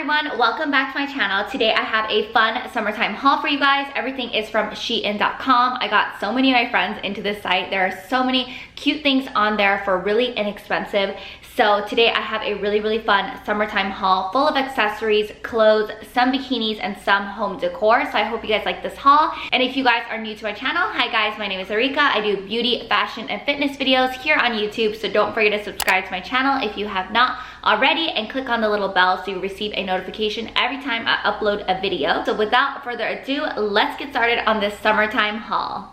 everyone, welcome back to my channel. Today I have a fun summertime haul for you guys. Everything is from SHEIN.com. I got so many of my friends into this site. There are so many cute things on there for really inexpensive. So today I have a really fun summertime haul full of accessories, clothes, some bikinis, and some home decor. So I hope you guys like this haul. And if you guys are new to my channel, hi guys, my name is Arika. I do beauty, fashion, and fitness videos here on YouTube. So don't forget to subscribe to my channel if you have not already, and click on the little bell so you receive a notification every time I upload a video. So without further ado, let's get started on this summertime haul.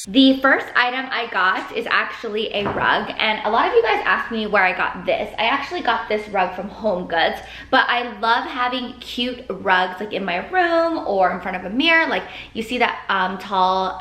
The first item I got is actually a rug, and a lot of you guys asked me where I got this. I actually got this rug from Home Goods, but I love having cute rugs like in my room or in front of a mirror. Like you see that tall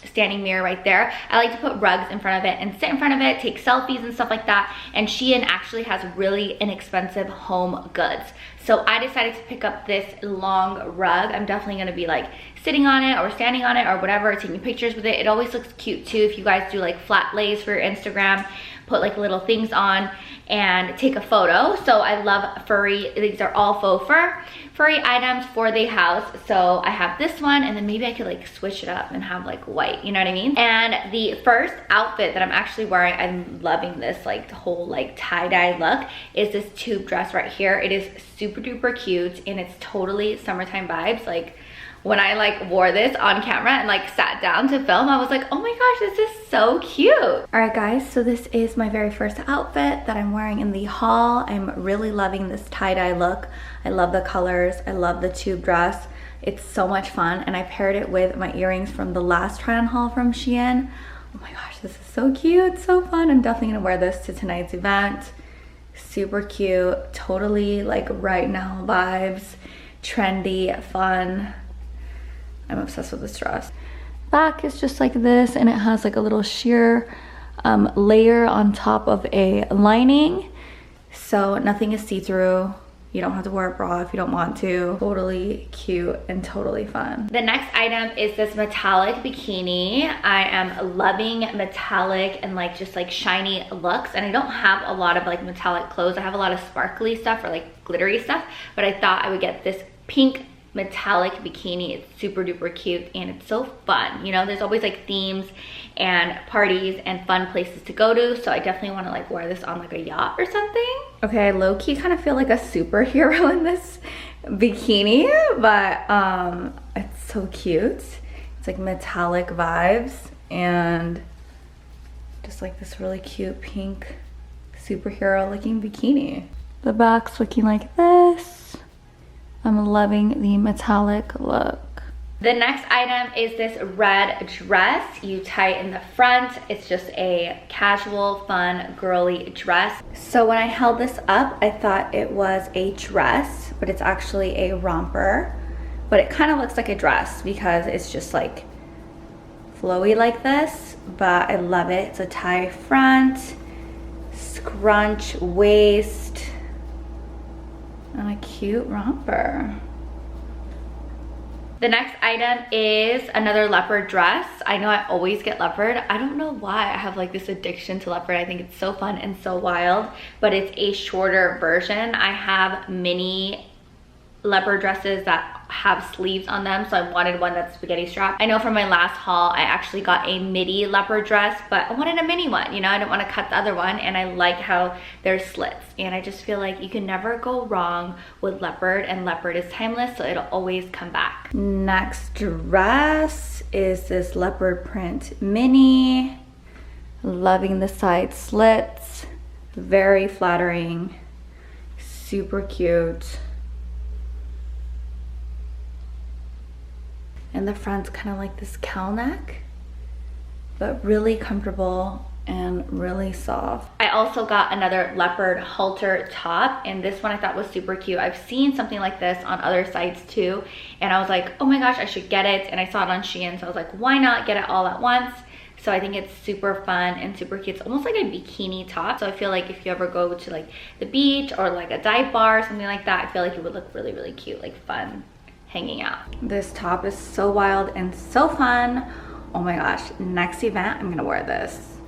standing mirror right there. I like to put rugs in front of it and sit in front of it, take selfies and stuff like that. And SHEIN actually has really inexpensive home goods. So I decided to pick up this long rug. I'm definitely gonna be like sitting on it or standing on it or whatever, taking pictures with it. It always looks cute too if you guys do like flat lays for your Instagram, put like little things on and take a photo. So I love furry, these are all faux fur, furry items for the house. So I have this one, and then maybe I could like switch it up and have like white, you know what I mean? And the first outfit that I'm actually wearing, I'm loving this like whole like tie-dye look, is this tube dress right here. It is super duper cute and it's totally summertime vibes. Like when I like wore this on camera and like sat down to film, I was like, oh my gosh, this is so cute. All right guys, so this is my very first outfit that I'm wearing in the haul. I'm really loving this tie-dye look. I love the colors, I love the tube dress. It's so much fun, and I paired it with my earrings from the last try-on haul from SHEIN. Oh my gosh, this is so cute, so fun. I'm definitely gonna wear this to tonight's event. Super cute, totally like right now vibes, trendy, fun. I'm obsessed with this dress. Back is just like this, and it has like a little sheer layer on top of a lining. So nothing is see-through. You don't have to wear a bra if you don't want to. Totally cute and totally fun. The next item is this metallic bikini. I am loving metallic and like just like shiny looks, and I don't have a lot of like metallic clothes. I have a lot of sparkly stuff or like glittery stuff, but I thought I would get this pink metallic bikini. It's super duper cute and it's so fun. You know, there's always like themes and parties and fun places to go to, so I definitely want to like wear this on like a yacht or something. Okay, I low-key kind of feel like a superhero in this bikini, but it's so cute. It's like metallic vibes and just like this really cute pink superhero looking bikini. The back's looking like this. I'm loving the metallic look. The next item is this red dress. You tie it in the front. It's just a casual, fun, girly dress. So when I held this up, I thought it was a dress, but it's actually a romper. But it kind of looks like a dress because it's just like flowy like this, but I love it. It's a tie front, scrunch waist, and a cute romper. The next item is another leopard dress. I know I always get leopard. I don't know why I have like this addiction to leopard. I think it's so fun and so wild, but it's a shorter version. I have mini leopard dresses that have sleeves on them, so I wanted one that's spaghetti strap. I know from my last haul I actually got a midi leopard dress, but I wanted a mini one, you know, I didn't want to cut the other one, and I like how there's slits, and I just feel like you can never go wrong with leopard, and leopard is timeless, so it'll always come back. Next dress is this leopard print mini. Loving the side slits, very flattering, super cute. And the front's kind of like this cowl neck, but really comfortable and really soft. I also got another leopard halter top, and this one I thought was super cute. I've seen something like this on other sites too, and I was like, oh my gosh, I should get it. And I saw it on SHEIN, so I was like, why not get it all at once? So I think it's super fun and super cute. It's almost like a bikini top. So I feel like if you ever go to like the beach or like a dive bar or something like that, I feel like it would look really cute, like fun hanging out. This top is so wild and so fun. Oh my gosh, next event I'm gonna wear this.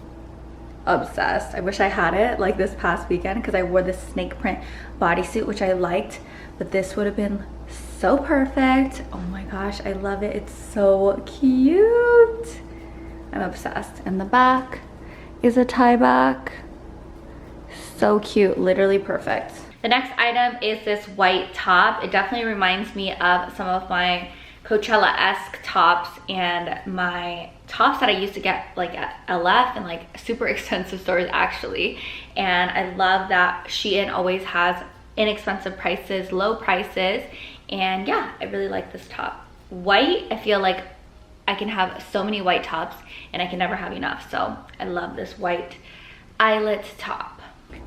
obsessed. I wish I had it like this past weekend because I wore this snake print bodysuit, which I liked, but this would have been so perfect. Oh my gosh, I love it. It's so cute. I'm obsessed. And the back is a tie back. So cute, literally perfect. The next item is this white top. It definitely reminds me of some of my Coachella-esque tops and my tops that I used to get like at LF and like super expensive stores actually. And I love that SHEIN always has inexpensive prices, low prices. And yeah, I really like this top. White, I feel like I can have so many white tops and I can never have enough. So I love this white eyelet top.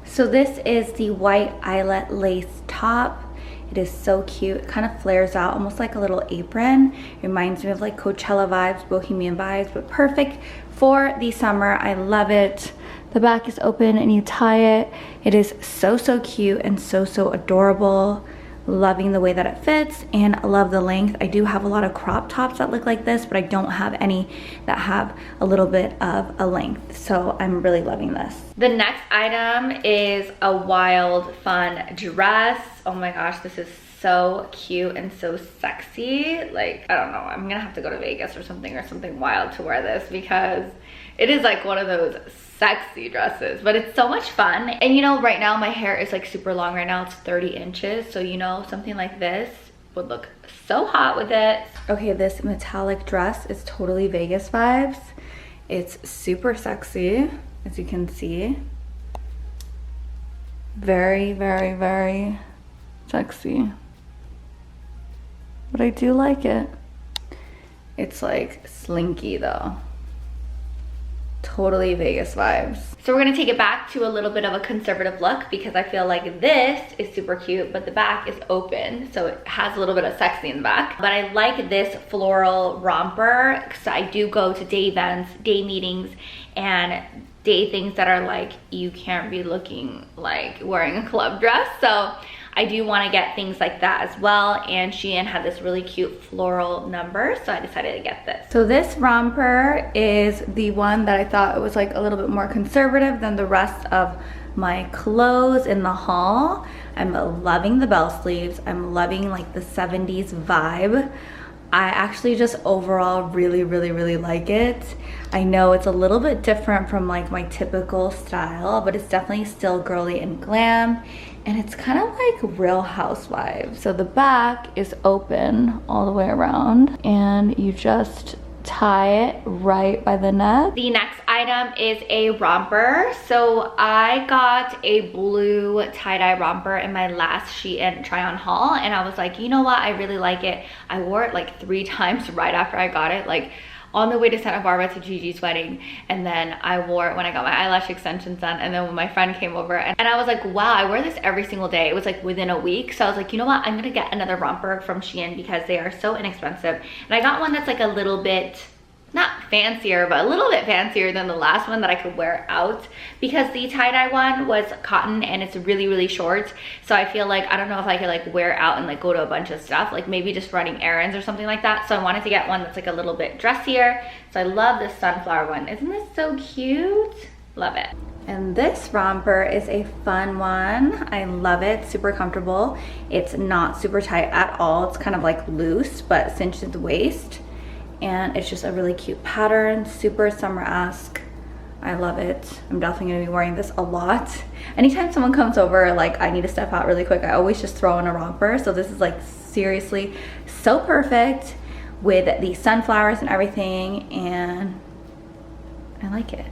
So this is the white eyelet lace top. It is so cute. It kind of flares out almost like a little apron. It reminds me of like Coachella vibes, bohemian vibes, but perfect for the summer. I love it. The back is open and you tie it. It is so, so cute and so, so adorable. Loving the way that it fits, and I love the length. I do have a lot of crop tops that look like this, but I don't have any that have a little bit of a length. So I'm really loving this. The next item is a wild, fun dress. Oh my gosh, this is so cute and so sexy. Like, I don't know, I'm gonna have to go to Vegas or something wild to wear this because it is like one of those sexy dresses, but it's so much fun. And you know, right now my hair is like super long right now. It's 30 inches. So you know, something like this would look so hot with it. Okay, this metallic dress is totally Vegas vibes. It's super sexy, as you can see. Very, very, very sexy. But I do like it. It's like slinky though. Totally Vegas vibes. So we're gonna take it back to a little bit of a conservative look because I feel like this is super cute, but the back is open, so it has a little bit of sexy in the back. But I like this floral romper because I do go to day events, day meetings, and day things that are like, you can't be looking like wearing a club dress. So I do want to get things like that as well, and SHEIN had this really cute floral number, so I decided to get this. So this romper is the one that I thought it was like a little bit more conservative than the rest of my clothes in the haul. I'm loving the bell sleeves. I'm loving like the 70s vibe. I actually just overall really, really, really like it. I know it's a little bit different from like my typical style, but it's definitely still girly and glam. And it's kind of like Real Housewives. So the back is open all the way around and you just tie it right by the neck. The next item is a romper. So I got a blue tie-dye romper in my last SHEIN try-on haul, and I was like, you know what, I really like it. I wore it like 3 times right after I got it, like on the way to Santa Barbara to Gigi's wedding, and then I wore it when I got my eyelash extensions done, and then when my friend came over, and I was like, wow, I wear this every single day. It was like within a week. So I was like, you know what, I'm gonna get another romper from SHEIN because they are so inexpensive. And I got one that's like a little bit, not fancier, but a little bit fancier than the last one that I could wear out, because the tie-dye one was cotton and it's really, really short. So I feel like, I don't know if I could like wear out and like go to a bunch of stuff, like maybe just running errands or something like that. So I wanted to get one that's like a little bit dressier. So I love this sunflower one. Isn't this so cute? Love it. And this romper is a fun one. I love it, super comfortable. It's not super tight at all. It's kind of like loose, but cinched the waist. And it's just a really cute pattern, super summer-esque. I love it. I'm definitely gonna be wearing this a lot. Anytime someone comes over, like I need to step out really quick, I always just throw in a romper. So this is like seriously so perfect with the sunflowers and everything, and I like it.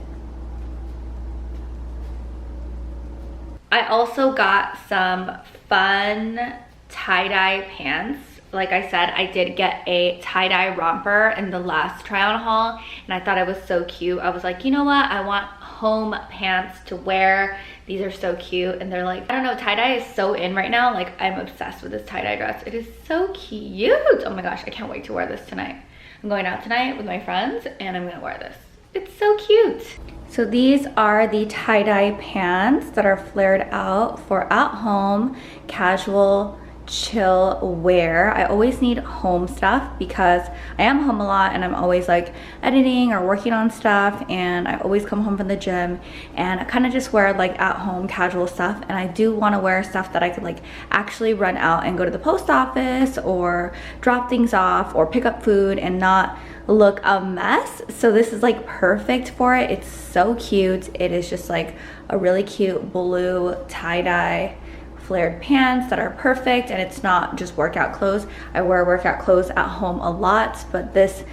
I also got some fun tie-dye pants. Like I said, I did get a tie-dye romper in the last try-on haul, and I thought it was so cute. I was like, you know what? I want home pants to wear. These are so cute, and they're like, I don't know, tie-dye is so in right now. Like, I'm obsessed with this tie-dye dress. It is so cute. Oh my gosh, I can't wait to wear this tonight. I'm going out tonight with my friends, and I'm gonna wear this. It's so cute. So these are the tie-dye pants that are flared out for at home, casual, chill wear. I always need home stuff because I am home a lot and I'm always like editing or working on stuff, and I always come home from the gym and I kind of just wear like at home casual stuff, and I do want to wear stuff that I could like actually run out and go to the post office or drop things off or pick up food and not look a mess. So this is like perfect for it. It's so cute. It is just like a really cute blue tie-dye flared pants that are perfect, and it's not just workout clothes. I wear workout clothes at home a lot, but this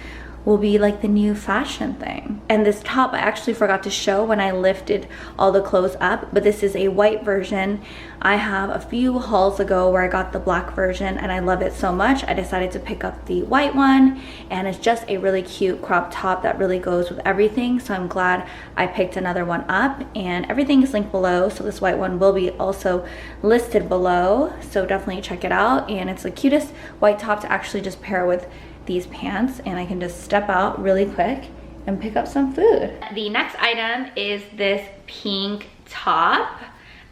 will be like the new fashion thing. And this top I actually forgot to show when I lifted all the clothes up, but this is a white version. I have a few hauls ago where I got the black version and I love it so much I decided to pick up the white one, and it's just a really cute crop top that really goes with everything. So I'm glad I picked another one up, and everything is linked below, so this white one will be also listed below, so definitely check it out. And it's the cutest white top to actually just pair with these pants, and I can just step out really quick and pick up some food. The next item is this pink top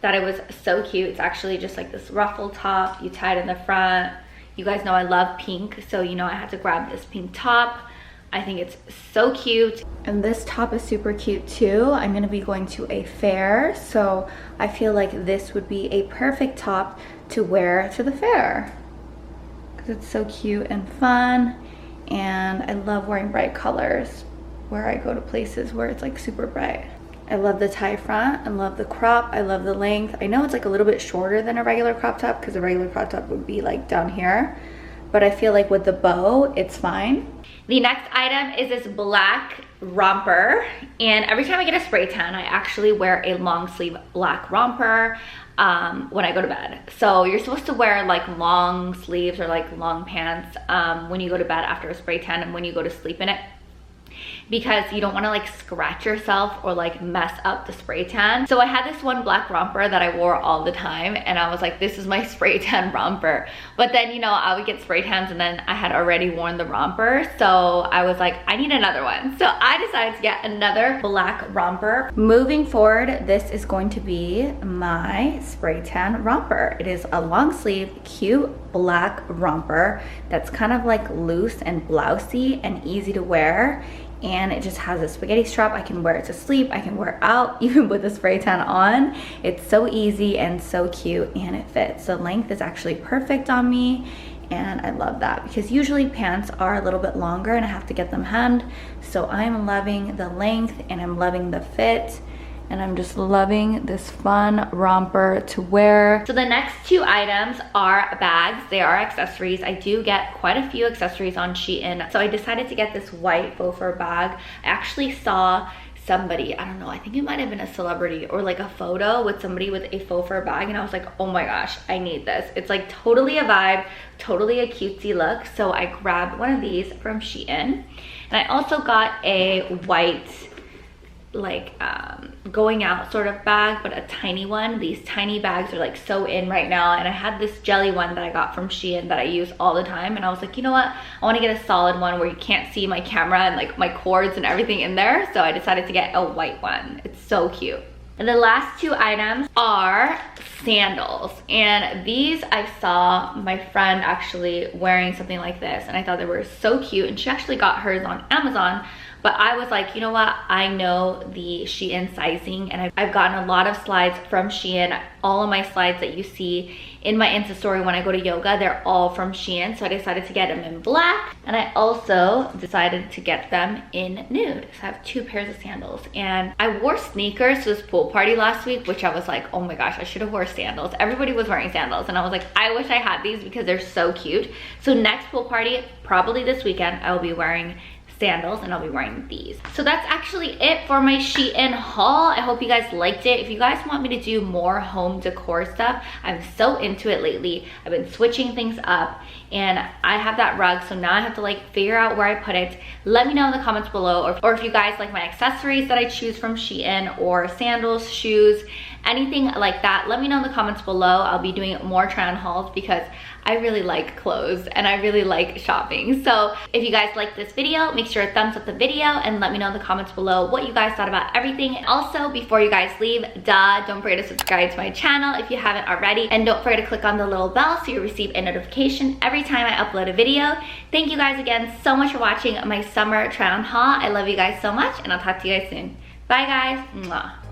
that it was so cute. It's actually just like this ruffle top. You tie it in the front. You guys know I love pink, so you know I had to grab this pink top. I think it's so cute. And this top is super cute too. I'm gonna be going to a fair, so I feel like this would be a perfect top to wear to the fair. It's so cute and fun, and I love wearing bright colors where I go to places where it's like super bright. I love the tie front, I love the crop, I love the length. I know it's like a little bit shorter than a regular crop top because a regular crop top would be like down here, but I feel like with the bow it's fine. The next item is this black romper, and every time I get a spray tan I actually wear a long sleeve black romper when I go to bed. So you're supposed to wear like long sleeves or like long pants when you go to bed after a spray tan and when you go to sleep in it, because you don't want to like scratch yourself or like mess up the spray tan. So I had this one black romper that I wore all the time, and I was like, this is my spray tan romper. But then, you know, I would get spray tans and then I had already worn the romper, so I was like, I need another one. So I decided to get another black romper. Moving forward, this is going to be my spray tan romper. It is a long sleeve cute black romper that's kind of like loose and blousy and easy to wear, and it just has a spaghetti strap. I can wear it to sleep, I can wear it out even with the spray tan on. It's so easy and so cute, and it fits. The length is actually perfect on me, and I love that because usually pants are a little bit longer and I have to get them hemmed. So I'm loving the length and I'm loving the fit, and I'm just loving this fun romper to wear. So the next two items are bags. They are accessories. I do get quite a few accessories on SHEIN. So I decided to get this white faux fur bag. I actually saw somebody, I don't know, I think it might have been a celebrity or like a photo with somebody with a faux fur bag, and I was like, oh my gosh, I need this. It's like totally a vibe, totally a cutesy look. So I grabbed one of these from SHEIN, and I also got a white like going out sort of bag, but a tiny one. These tiny bags are like so in right now, and I had this jelly one that I got from SHEIN that I use all the time, and I was like, you know what, I want to get a solid one where you can't see my camera and like my cords and everything in there. So I decided to get a white one. It's so cute. And the last two items are sandals, and these I saw my friend actually wearing something like this, and I thought they were so cute, and she actually got hers on Amazon. But I was like, you know what, I know the SHEIN sizing, and I've gotten a lot of slides from SHEIN. All of my slides that you see in my Insta story when I go to yoga, they're all from SHEIN. So I decided to get them in black, and I also decided to get them in nude. So I have two pairs of sandals, and I wore sneakers to this pool party last week, which I was like, oh my gosh, I should have wore sandals. Everybody was wearing sandals, and I was like, I wish I had these because they're so cute. So next pool party, probably this weekend, I will be wearing sandals, and I'll be wearing these. So that's actually it for my SHEIN haul. I hope you guys liked it. If you guys want me to do more home decor stuff, I'm so into it lately. I've been switching things up, and I have that rug, so now I have to like figure out where I put it. Let me know in the comments below, or if you guys like my accessories that I choose from SHEIN, or sandals, shoes, anything like that, let me know in the comments below. I'll be doing more try on hauls because I really like clothes and I really like shopping. So if you guys like this video, make sure to thumbs up the video and let me know in the comments below what you guys thought about everything. Also, before you guys leave, don't forget to subscribe to my channel if you haven't already, and don't forget to click on the little bell so you receive a notification every time I upload a video. Thank you guys again so much for watching my summer try on haul. I love you guys so much, and I'll talk to you guys soon. Bye guys. Mwah.